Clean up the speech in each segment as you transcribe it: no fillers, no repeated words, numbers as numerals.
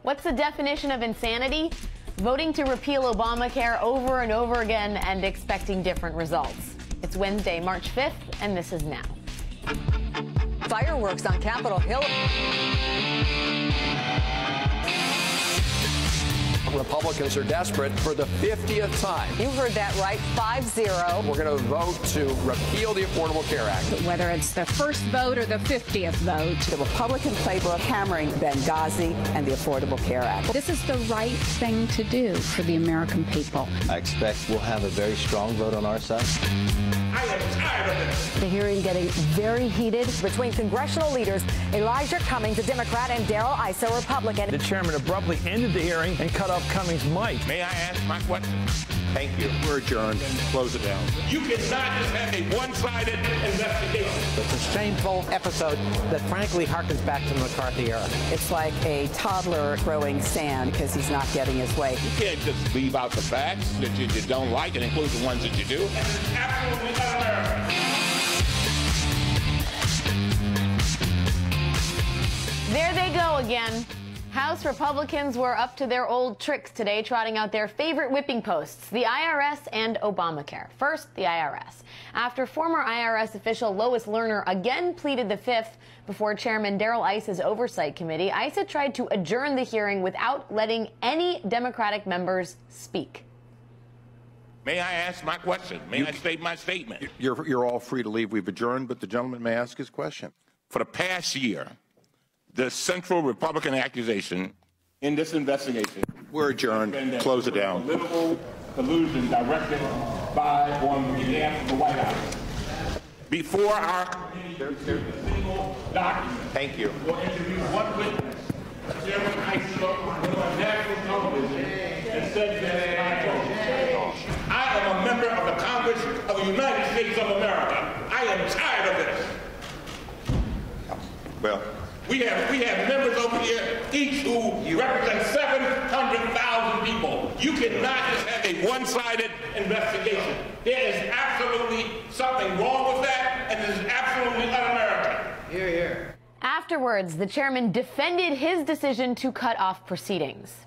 What's the definition of insanity? Voting to repeal Obamacare over and over again and expecting different results. It's Wednesday, March 5th, and this is Now. Fireworks on Capitol Hill. Republicans are desperate for the 50th time. You heard that right, 5-0. We're going to vote to repeal the Affordable Care Act. Whether it's the first vote or the 50th vote. The Republican playbook hammering Benghazi and the Affordable Care Act. This is the right thing to do for the American people. I expect we'll have a very strong vote on our side. I am tired of this. The hearing getting very heated between congressional leaders Elijah Cummings, a Democrat, and Darrell Issa, a Republican. The chairman abruptly ended the hearing and cut off Cummings' mic. May I ask my question? Thank you. We're adjourned. Close it down. You cannot just have a one-sided investigation. It's a shameful episode that frankly harkens back to the McCarthy era. It's like a toddler throwing sand because he's not getting his way. You can't just leave out the facts that you don't like and include the ones that you do. And it's absolutely un-American. There they go again. House Republicans were up to their old tricks today, trotting out their favorite whipping posts, the IRS and Obamacare. First, the IRS. After former IRS official Lois Lerner again pleaded the Fifth before Chairman Darrell Issa's Oversight Committee, Issa tried to adjourn the hearing without letting any Democratic members speak. May I ask my question? May I state my statement? You're all free to leave. We've adjourned, but the gentleman may ask his question. For the past year, the central Republican accusation in this investigation. We're adjourned. Close it down. Political collusion directed by on behalf of the White House. Before our committee received a single document. Thank you. We'll introduce one witness. Chairman Issa went on national television and said that I am a member of the Congress of the United States of America. I am tired of this. Well, We have members over here, each who represent 700,000 people. You cannot just have a one-sided investigation. There is absolutely something wrong with that, and it is absolutely un-American. Hear, hear. Afterwards, the chairman defended his decision to cut off proceedings.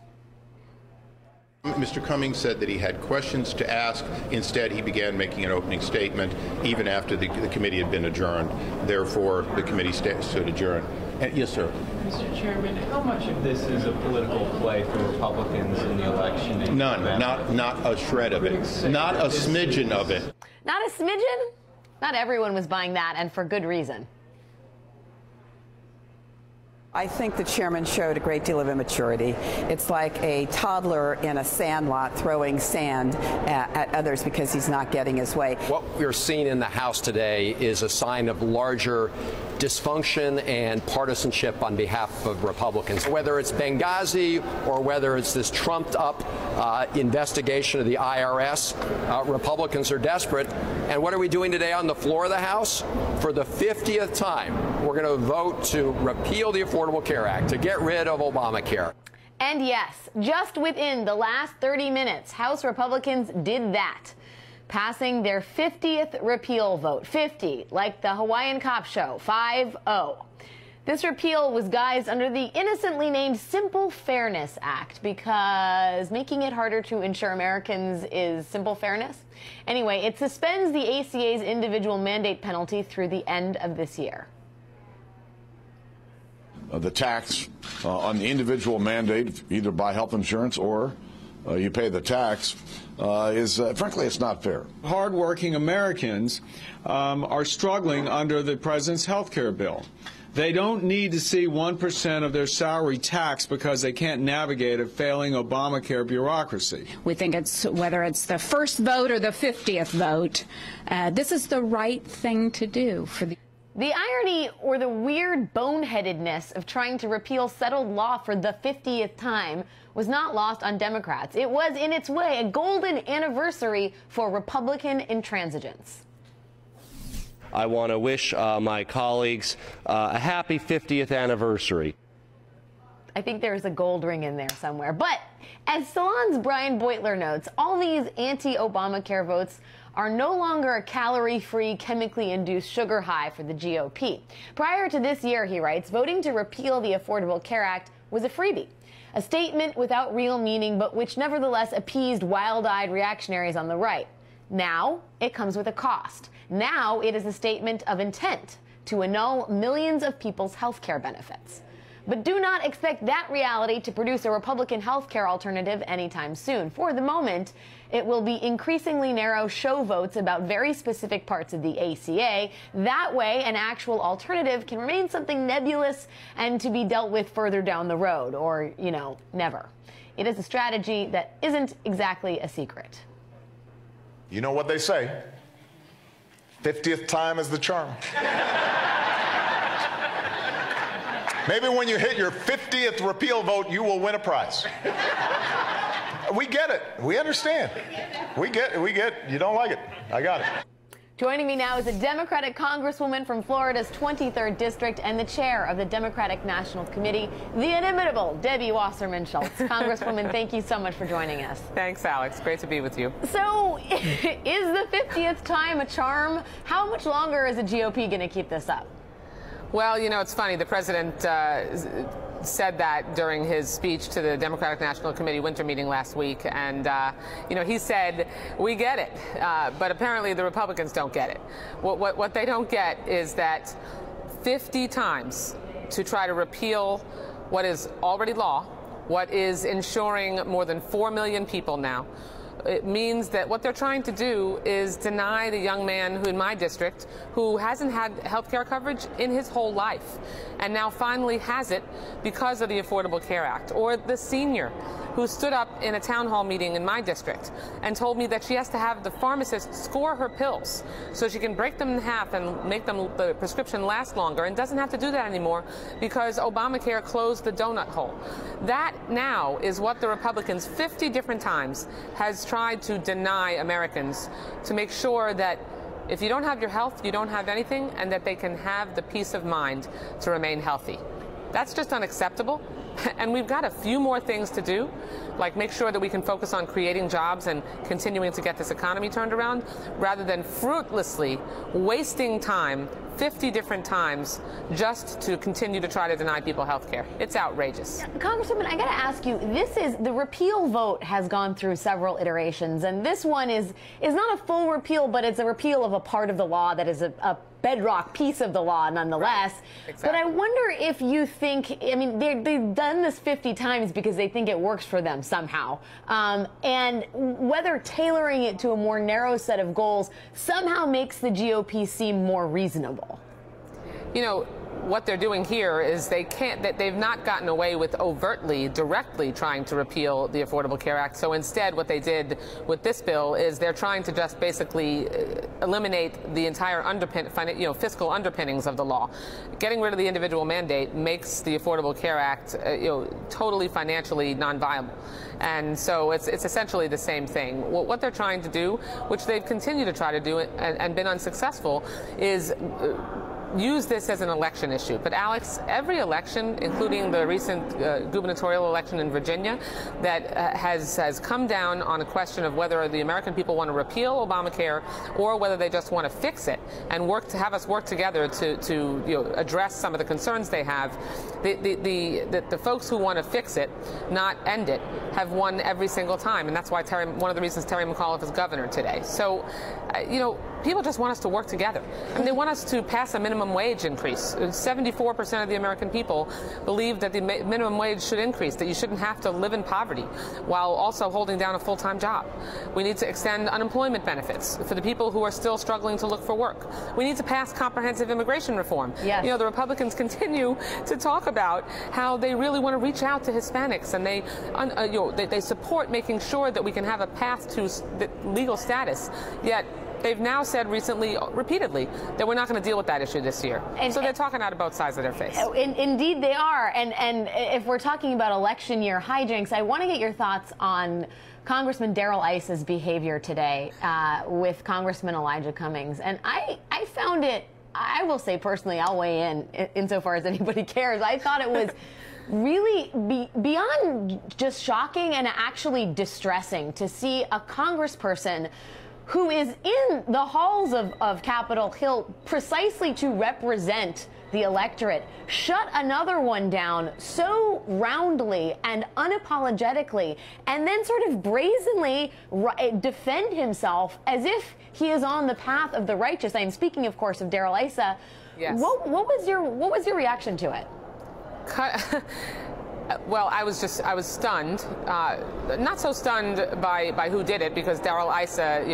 Mr. Cummings said that he had questions to ask. Instead, he began making an opening statement even after the committee had been adjourned. Therefore, the committee stood adjourned. Yes, sir. Mr. Chairman, how much of this is a political play for Republicans in the election? None. Not a shred of it. Not a smidgen of it. Not a smidgen? Not everyone was buying that, and for good reason. I think the chairman showed a great deal of immaturity. It's like a toddler in a sandlot throwing sand at others because he's not getting his way. what we're seeing in the House today is a sign of larger dysfunction and partisanship on behalf of Republicans. Whether it's Benghazi or whether it's this trumped-up investigation of the IRS, Republicans are desperate. And what are we doing today on the floor of the House? For the 50th time, we're going to vote to repeal the Affordable Care Act, to get rid of Obamacare. And yes, just within the last 30 minutes, House Republicans did that, passing their 50th repeal vote. 50, like the Hawaiian cop show, 5-0. This repeal was guised under the innocently named Simple Fairness Act because making it harder to insure Americans is simple fairness. Anyway, it suspends the ACA's individual mandate penalty through the end of this year. The tax on the individual mandate, either buy health insurance or you pay the tax, is frankly, it's not fair. Hardworking Americans are struggling under the president's health care bill. They don't need to see 1% of their salary taxed because they can't navigate a failing Obamacare bureaucracy. We think it's whether it's the first vote or the 50th vote, this is the right thing to do for the. The irony or the weird boneheadedness of trying to repeal settled law for the 50th time was not lost on Democrats. It was, in its way, a golden anniversary for Republican intransigence. I want to wish my colleagues a happy 50th anniversary. I think there's a gold ring in there somewhere. But as Salon's Brian Beutler notes, all these anti-Obamacare votes are no longer a calorie-free, chemically-induced sugar high for the GOP. Prior to this year, he writes, voting to repeal the Affordable Care Act was a freebie. A statement without real meaning, but which nevertheless appeased wild-eyed reactionaries on the right. Now, it comes with a cost. Now, it is a statement of intent to annul millions of people's health care benefits. But do not expect that reality to produce a Republican health care alternative anytime soon. For the moment, it will be increasingly narrow show votes about very specific parts of the ACA. That way, an actual alternative can remain something nebulous and to be dealt with further down the road, or, you know, never. It is a strategy that isn't exactly a secret. You know what they say, 50th time is the charm. Maybe when you hit your 50th repeal vote, you will win a prize. We get it. We understand. We get you don't like it. I got it. Joining me now is a Democratic Congresswoman from Florida's 23rd District and the chair of the Democratic National Committee, the inimitable Debbie Wasserman-Schultz. Congresswoman, thank you so much for joining us. Thanks, Alex. Great to be with you. So, is the 50th time a charm? How much longer is the GOP going to keep this up? Well, you know, it's funny. The president said that during his speech to the Democratic National Committee winter meeting last week. And, you know, he said, we get it. But apparently the Republicans don't get it. What they don't get is that 50 times to try to repeal what is already law, what is ensuring more than 4 million people now. It means that what they're trying to do is deny the young man who in my district who hasn't had health care coverage in his whole life and now finally has it because of the Affordable Care Act, or the senior who stood up in a town hall meeting in my district and told me that she has to have the pharmacist score her pills so she can break them in half and make the prescription last longer, and doesn't have to do that anymore because Obamacare closed the donut hole. That now is what the Republicans 50 different times has tried to deny Americans, to make sure that if you don't have your health, you don't have anything, and that they can have the peace of mind to remain healthy. That's just unacceptable. And we've got a few more things to do, like make sure that we can focus on creating jobs and continuing to get this economy turned around, rather than fruitlessly wasting time 50 different times just to continue to try to deny people health care. It's outrageous. Congresswoman, I got to ask you, the repeal vote has gone through several iterations, and this one is not a full repeal, but it's a repeal of a part of the law that is a bedrock piece of the law nonetheless. Right. Exactly. But I wonder if you think, I mean, they've done this 50 times because they think it works for them somehow. And whether tailoring it to a more narrow set of goals somehow makes the GOP seem more reasonable. You know, what they're doing here is they've not gotten away with overtly, directly trying to repeal the Affordable Care Act. So instead, what they did with this bill is they're trying to just basically eliminate the entire fiscal underpinnings of the law. Getting rid of the individual mandate makes the Affordable Care Act, totally financially non-viable. And so it's essentially the same thing. What they're trying to do, which they've continued to try to do and been unsuccessful, is use this as an election issue. But Alex, every election, including the recent gubernatorial election in Virginia, that has come down on a question of whether the American people want to repeal Obamacare or whether they just want to fix it and have us work together to address some of the concerns they have. The folks who want to fix it, not end it, have won every single time, and that's why one of the reasons Terry McAuliffe is governor today. So, people just want us to work together. I mean, they want us to pass a minimum wage increase. 74% of the American people believe that the minimum wage should increase, that you shouldn't have to live in poverty while also holding down a full-time job. We need to extend unemployment benefits for the people who are still struggling to look for work. We need to pass comprehensive immigration reform. Yes. The Republicans continue to talk about how they really want to reach out to Hispanics, and they support making sure that we can have a path to legal status. Yet they've now said repeatedly, that we're not going to deal with that issue this year. So they're talking out of both sides of their face. Indeed they are. And if we're talking about election year hijinks, I want to get your thoughts on Congressman Darrell Issa's behavior today with Congressman Elijah Cummings. And I found it, I will say personally, I'll weigh in insofar as anybody cares. I thought it was really beyond just shocking and actually distressing to see a congressperson who is in the halls of Capitol Hill precisely to represent the electorate, shut another one down so roundly and unapologetically, and then sort of brazenly defend himself as if he is on the path of the righteous. I am speaking, of course, of Darrell Issa. Yes. What was your reaction to it? Well, I was stunned. Not so stunned by who did it, because Darrell Issa,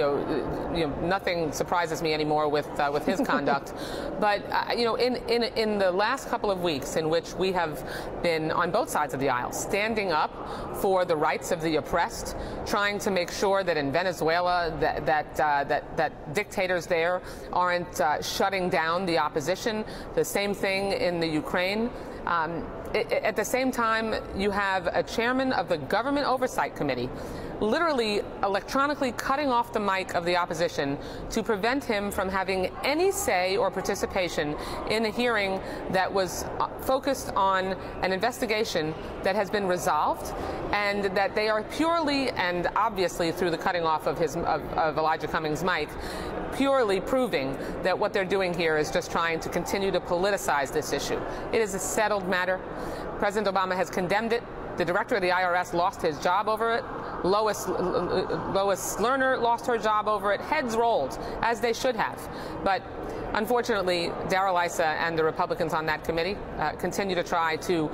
nothing surprises me anymore with his conduct. But in the last couple of weeks, in which we have been on both sides of the aisle, standing up for the rights of the oppressed, trying to make sure that in Venezuela that dictators there aren't shutting down the opposition. The same thing in the Ukraine. At the same time, you have a chairman of the Government Oversight Committee literally electronically cutting off the mic of the opposition to prevent him from having any say or participation in a hearing that was focused on an investigation that has been resolved, and that they are purely and obviously, through the cutting off of Elijah Cummings' mic, purely proving that what they're doing here is just trying to continue to politicize this issue. It is a settled matter. President Obama has condemned it. The director of the IRS lost his job over it. Lois Lerner lost her job over it. Heads rolled, as they should have. But unfortunately, Darrell Issa and the Republicans on that committee continue to try to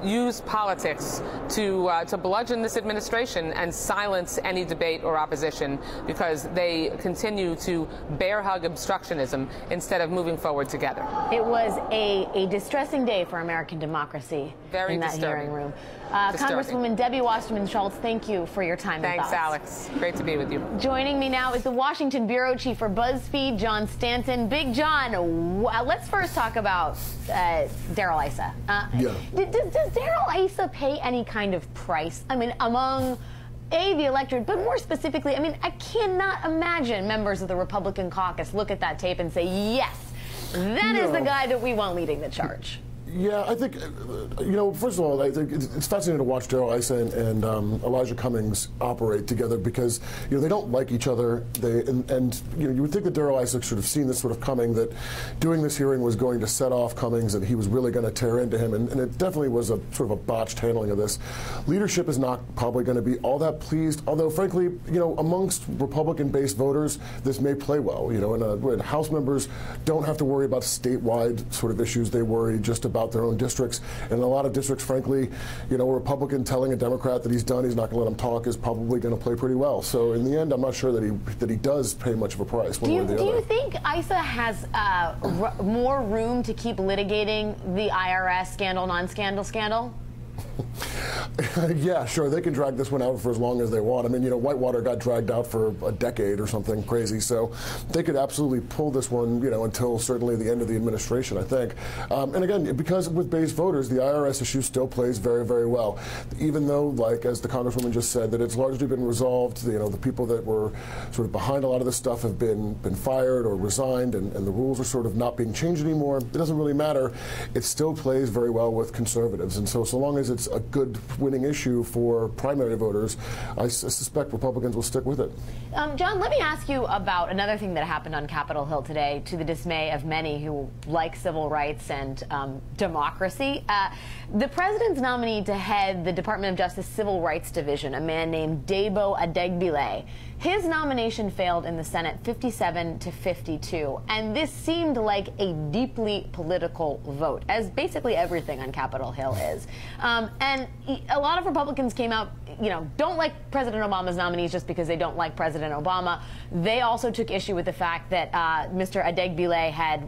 use politics to bludgeon this administration and silence any debate or opposition, because they continue to bear hug obstructionism instead of moving forward together. It was a distressing day for American democracy in that hearing room. Congresswoman Debbie Wasserman-Schultz, thank you for your time. Thanks, Alex. Great to be with you. Joining me now is the Washington bureau chief for BuzzFeed, John Stanton. Big John, let's first talk about Darrell Issa. Does Darrell Issa pay any kind of price? I mean, among the electorate, but more specifically, I mean, I cannot imagine members of the Republican caucus look at that tape and say, yes, that is the guy that we want leading the charge. Yeah, I think, first of all, I think it's fascinating to watch Darrell Issa and Elijah Cummings operate together, because, they don't like each other. You would think that Darrell Issa should have seen this sort of coming, that doing this hearing was going to set off Cummings and he was really going to tear into him. And it definitely was a sort of a botched handling of this. Leadership is not probably going to be all that pleased, although, frankly, amongst Republican-based voters, this may play well. And House members don't have to worry about statewide sort of issues. They worry just about their own districts, and in a lot of districts, frankly, a Republican telling a Democrat that he's done, he's not going to let him talk, is probably going to play pretty well. So in the end, I'm not sure that he does pay much of a price. Do you think Issa has more room to keep litigating the IRS scandal, non-scandal scandal? Yeah, sure. They can drag this one out for as long as they want. I mean, Whitewater got dragged out for a decade or something crazy, so they could absolutely pull this one, until certainly the end of the administration, I think. And again, because with base voters, the IRS issue still plays very, very well. Even though, like as the Congresswoman just said, that it's largely been resolved. The people that were sort of behind a lot of this stuff have been fired or resigned, and the rules are sort of not being changed anymore. It doesn't really matter. It still plays very well with conservatives, and so long as it's a good winning issue for primary voters, I suspect Republicans will stick with it. John, let me ask you about another thing that happened on Capitol Hill today, to the dismay of many who like civil rights and democracy. The president's nominee to head the Department of Justice Civil Rights Division, a man named Debo Adegbile, his nomination failed in the Senate 57 to 52, and this seemed like a deeply political vote, as basically everything on Capitol Hill is. And a lot of Republicans came out, don't like President Obama's nominees just because they don't like President Obama. They also took issue with the fact that Mr. Adegbile had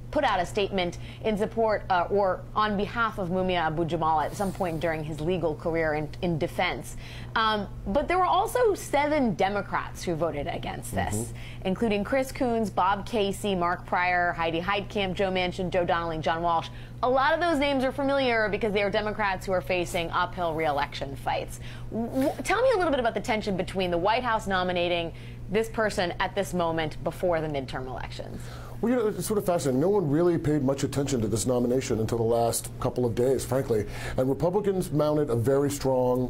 put out a statement in support or on behalf of Mumia Abu-Jamal at some point during his legal career in defense. But there were also 7 Democrats who voted against this, including Chris Coons, Bob Casey, Mark Pryor, Heidi Heitkamp, Joe Manchin, Joe Donnelly, John Walsh. A lot of those names are familiar because they are Democrats who are facing uphill re-election fights. Tell me a little bit about the tension between the White House nominating this person at this moment before the midterm elections. Well, you know, it's sort of fascinating. No one really paid much attention to this nomination until the last couple of days, frankly. And Republicans mounted a very strong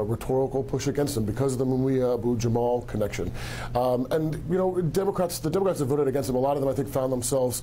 rhetorical push against him because of the Mumia Abu-Jamal connection. And, you know, the Democrats that voted against him, a lot of them, I think, found themselves